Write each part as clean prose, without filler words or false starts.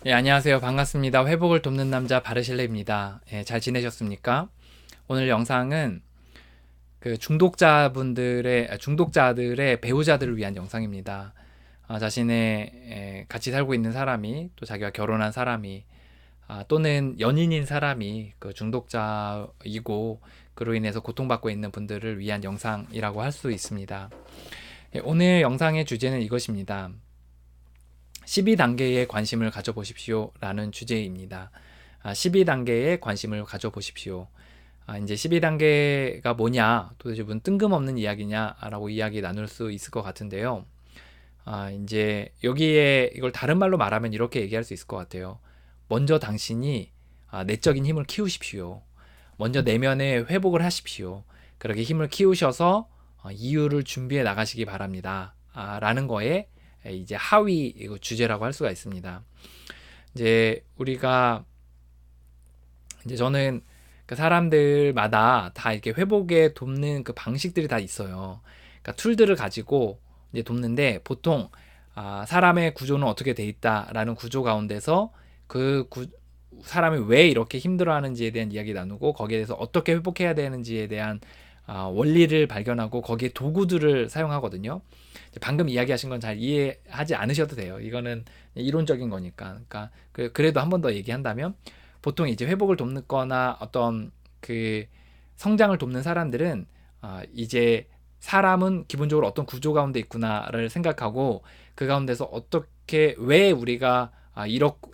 예, 안녕하세요. 반갑습니다. 회복을 돕는 남자 바르실레입니다. 예, 잘 지내셨습니까? 오늘 영상은 그 중독자들의 배우자들을 위한 영상입니다. 자신의 같이 살고 있는 사람이 또 자기가 결혼한 사람이 또는 연인인 사람이 그 중독자이고 그로 인해서 고통받고 있는 분들을 위한 영상이라고 할 수 있습니다. 예, 오늘 영상의 주제는 이것입니다. 12단계의 관심을 가져보십시오 라는 주제입니다. 12단계의 관심을 가져보십시오. 이제 12단계가 뭐냐, 도대체 무슨 뜬금없는 이야기냐라고 이야기 나눌 수 있을 것 같은데요. 이제 여기에 이걸 다른 말로 말하면 이렇게 얘기할 수 있을 것 같아요. 먼저 당신이 내적인 힘을 키우십시오. 먼저 내면의 회복을 하십시오. 그렇게 힘을 키우셔서 이유를 준비해 나가시기 바랍니다. 라는 거에 이제 하위 주제라고 할 수가 있습니다. 이제 우리가 이제 저는 그 사람들마다 다 이렇게 회복에 돕는 그 방식들이 다 있어요. 그러니까 툴들을 가지고 이제 돕는데 보통 사람의 구조는 어떻게 돼 있다라는 구조 가운데서 사람이 왜 이렇게 힘들어하는지에 대한 이야기 나누고 거기에 대해서 어떻게 회복해야 되는지에 대한 원리를 발견하고 거기에 도구들을 사용하거든요. 방금 이야기하신 건 잘 이해하지 않으셔도 돼요. 이거는 이론적인 거니까. 그러니까 그래도 한 번 더 얘기한다면 보통 이제 회복을 돕거나 어떤 그 성장을 돕는 사람들은 이제 사람은 기본적으로 어떤 구조 가운데 있구나를 생각하고 그 가운데서 어떻게 왜 우리가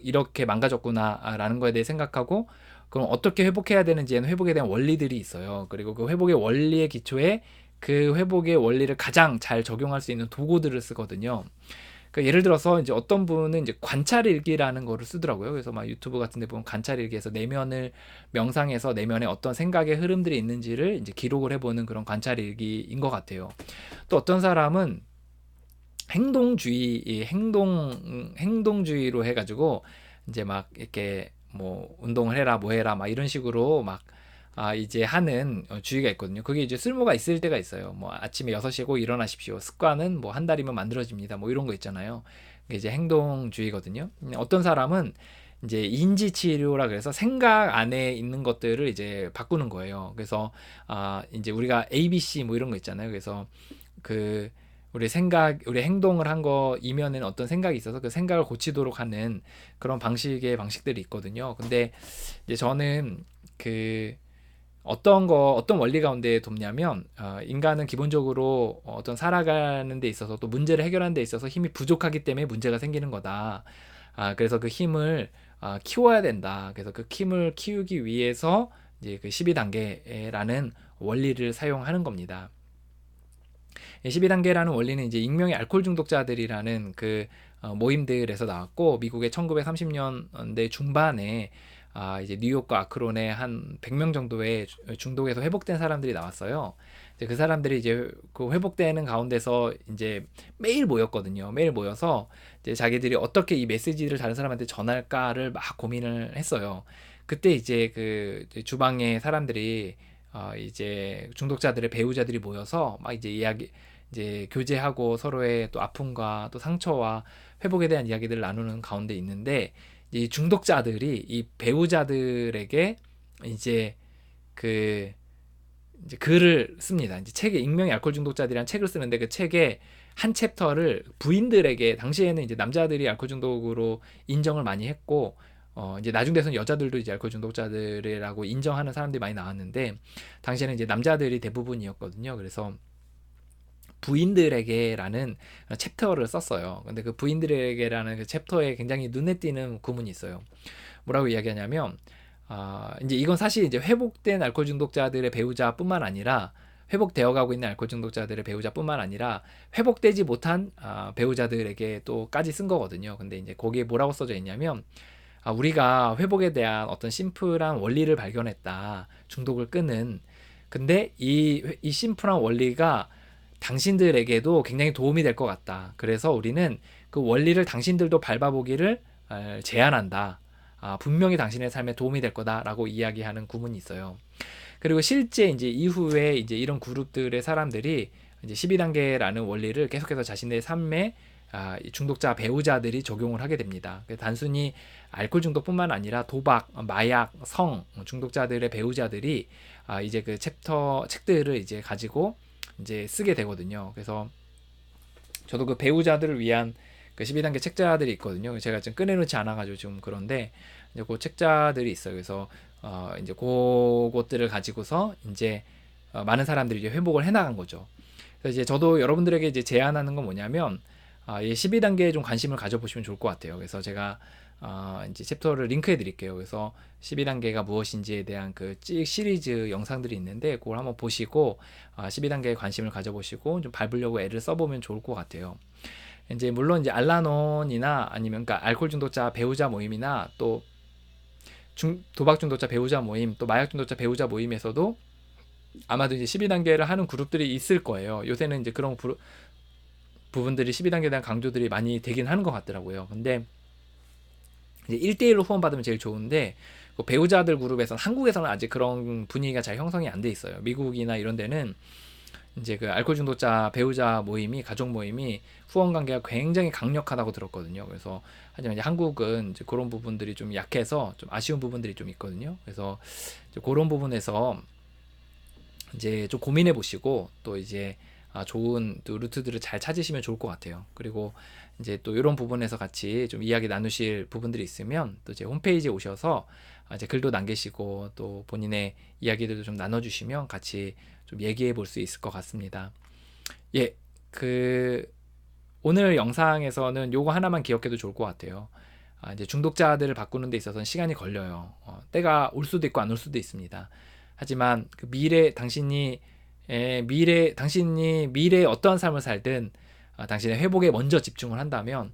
이렇게 망가졌구나라는 거에 대해 생각하고 그럼 어떻게 회복해야 되는지에는 회복에 대한 원리들이 있어요. 그리고 그 회복의 원리의 기초에 그 회복의 원리를 가장 잘 적용할 수 있는 도구들을 쓰거든요. 그러니까 예를 들어서 이제 어떤 분은 이제 관찰 일기라는 거를 쓰더라고요. 그래서 막 유튜브 같은 데 보면 관찰 일기에서 내면을 명상해서 내면에 어떤 생각의 흐름들이 있는지를 이제 기록을 해보는 그런 관찰 일기인 것 같아요. 또 어떤 사람은 행동주의로 해가지고 이제 막 이렇게 뭐 운동을 해라 뭐 해라 막 이런 식으로 막 이제 하는 주의가 있거든요. 그게 이제 쓸모가 있을 때가 있어요. 뭐 아침에 6시에 꼭 일어나십시오. 습관은 뭐 한 달이면 만들어집니다. 뭐 이런 거 있잖아요. 그게 이제 행동주의거든요. 어떤 사람은 이제 인지 치료라 그래서 생각 안에 있는 것들을 이제 바꾸는 거예요. 그래서 이제 우리가 ABC 뭐 이런 거 있잖아요. 그래서 그 우리 행동을 한 거 이면에는 어떤 생각이 있어서 그 생각을 고치도록 하는 그런 방식들이 있거든요. 근데 이제 저는 그 어떤 원리 가운데 돕냐면 인간은 기본적으로 어떤 살아가는 데 있어서 또 문제를 해결하는 데 있어서 힘이 부족하기 때문에 문제가 생기는 거다. 그래서 그 힘을 키워야 된다. 그래서 그 힘을 키우기 위해서 이제 그 12단계라는 원리를 사용하는 겁니다. 12단계라는 원리는 이제 익명의 알코올 중독자들이라는 그 모임들에서 나왔고 미국의 1930년대 중반에 이제 뉴욕과 아크론에 한 100명 정도의 중독에서 회복된 사람들이 나왔어요. 이제 그 사람들이 이제 그 회복되는 가운데서 이제 매일 모였거든요. 매일 모여서 이제 자기들이 어떻게 이 메시지를 다른 사람한테 전할까를 막 고민을 했어요. 그때 이제 그 주방의 사람들이 이제 중독자들의 배우자들이 모여서 막 이제 교제하고 서로의 또 아픔과 또 상처와 회복에 대한 이야기들을 나누는 가운데 있는데 이 중독자들이 이 배우자들에게 이제 그 이제 글을 씁니다. 이제 책에 익명의 알코올 중독자들이란 책을 쓰는데 그 책에 한 챕터를 부인들에게 당시에는 이제 남자들이 알코올 중독으로 인정을 많이 했고 이제 나중 돼서는 여자들도 이제 알코올 중독자들이라고 인정하는 사람들이 많이 나왔는데 당시에는 이제 남자들이 대부분이었거든요. 그래서 부인들에게라는 챕터를 썼어요. 근데 그 부인들에게라는 그 챕터에 굉장히 눈에 띄는 구문이 있어요. 뭐라고 이야기하냐면 이제 이건 사실 이제 회복된 알코올 중독자들의 배우자뿐만 아니라 회복되어 가고 있는 알코올 중독자들의 배우자뿐만 아니라 회복되지 못한 배우자들에게 또까지 쓴 거거든요. 근데 이제 거기에 뭐라고 써져 있냐면 우리가 회복에 대한 어떤 심플한 원리를 발견했다. 중독을 끄는. 근데 이 심플한 원리가 당신들에게도 굉장히 도움이 될 것 같다. 그래서 우리는 그 원리를 당신들도 밟아보기를 제안한다. 분명히 당신의 삶에 도움이 될 거다라고 이야기하는 구문이 있어요. 그리고 실제 이제 이후에 이제 이런 그룹들의 사람들이 이제 12단계라는 원리를 계속해서 자신의 삶에 이 중독자 배우자들이 적용을 하게 됩니다. 단순히 알코올 중독뿐만 아니라 도박, 마약, 성 중독자들의 배우자들이 이제 그 책들을 이제 가지고 이제 쓰게 되거든요. 그래서 저도 그 배우자들을 위한 그 12단계 책자들이 있거든요. 제가 지금 꺼내놓지 않아가지고 좀 그런데 이제 그 책자들이 있어요. 그래서 이제 그것들을 가지고서 이제 많은 사람들이 이제 회복을 해나간 거죠. 그래서 이제 저도 여러분들에게 이제 제안하는 건 뭐냐면 이 12단계에 좀 관심을 가져보시면 좋을 것 같아요. 그래서 제가 이제 챕터를 링크해 드릴게요. 그래서 12단계가 무엇인지에 대한 그 시리즈 영상들이 있는데 그걸 한번 보시고 12단계에 관심을 가져보시고 좀 밟으려고 애를 써보면 좋을 것 같아요. 이제 물론 이제 알라논이나 아니면 그러니까 알코올 중독자 배우자 모임이나 또 도박 중독자 배우자 모임, 또 마약 중독자 배우자 모임에서도 아마도 이제 12단계를 하는 그룹들이 있을 거예요. 요새는 이제 그런 부분들이 12단계에 대한 강조들이 많이 되긴 하는 것 같더라고요. 근데 이제 1대1로 후원받으면 제일 좋은데 그 배우자들 그룹에서는 한국에서는 아직 그런 분위기가 잘 형성이 안 돼 있어요. 미국이나 이런 데는 이제 그 알코올 중독자 배우자 모임이 가족 모임이 후원 관계가 굉장히 강력하다고 들었거든요. 그래서 하지만 이제 한국은 이제 그런 부분들이 좀 약해서 좀 아쉬운 부분들이 좀 있거든요. 그래서 이제 그런 부분에서 이제 좀 고민해 보시고 또 이제 좋은 또 루트들을 잘 찾으시면 좋을 것 같아요. 그리고 이제 또 이런 부분에서 같이 좀 이야기 나누실 부분들이 있으면 또 제 홈페이지에 오셔서 이제 글도 남기시고 또 본인의 이야기들도 좀 나눠주시면 같이 좀 얘기해 볼 수 있을 것 같습니다. 예, 오늘 영상에서는 요거 하나만 기억해도 좋을 것 같아요. 이제 중독자들을 바꾸는 데 있어서는 시간이 걸려요. 때가 올 수도 있고 안 올 수도 있습니다. 하지만 그 당신이 미래에 어떠한 삶을 살든 당신의 회복에 먼저 집중을 한다면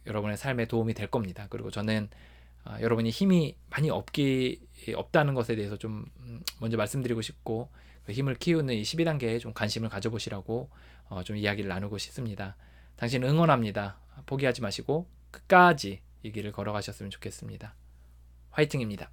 여러분의 삶에 도움이 될 겁니다. 그리고 저는 여러분이 힘이 많이 없다는 것에 대해서 좀 먼저 말씀드리고 싶고 그 힘을 키우는 이 12단계에 좀 관심을 가져보시라고 좀 이야기를 나누고 싶습니다. 당신 응원합니다. 포기하지 마시고 끝까지 이 길을 걸어가셨으면 좋겠습니다. 화이팅입니다.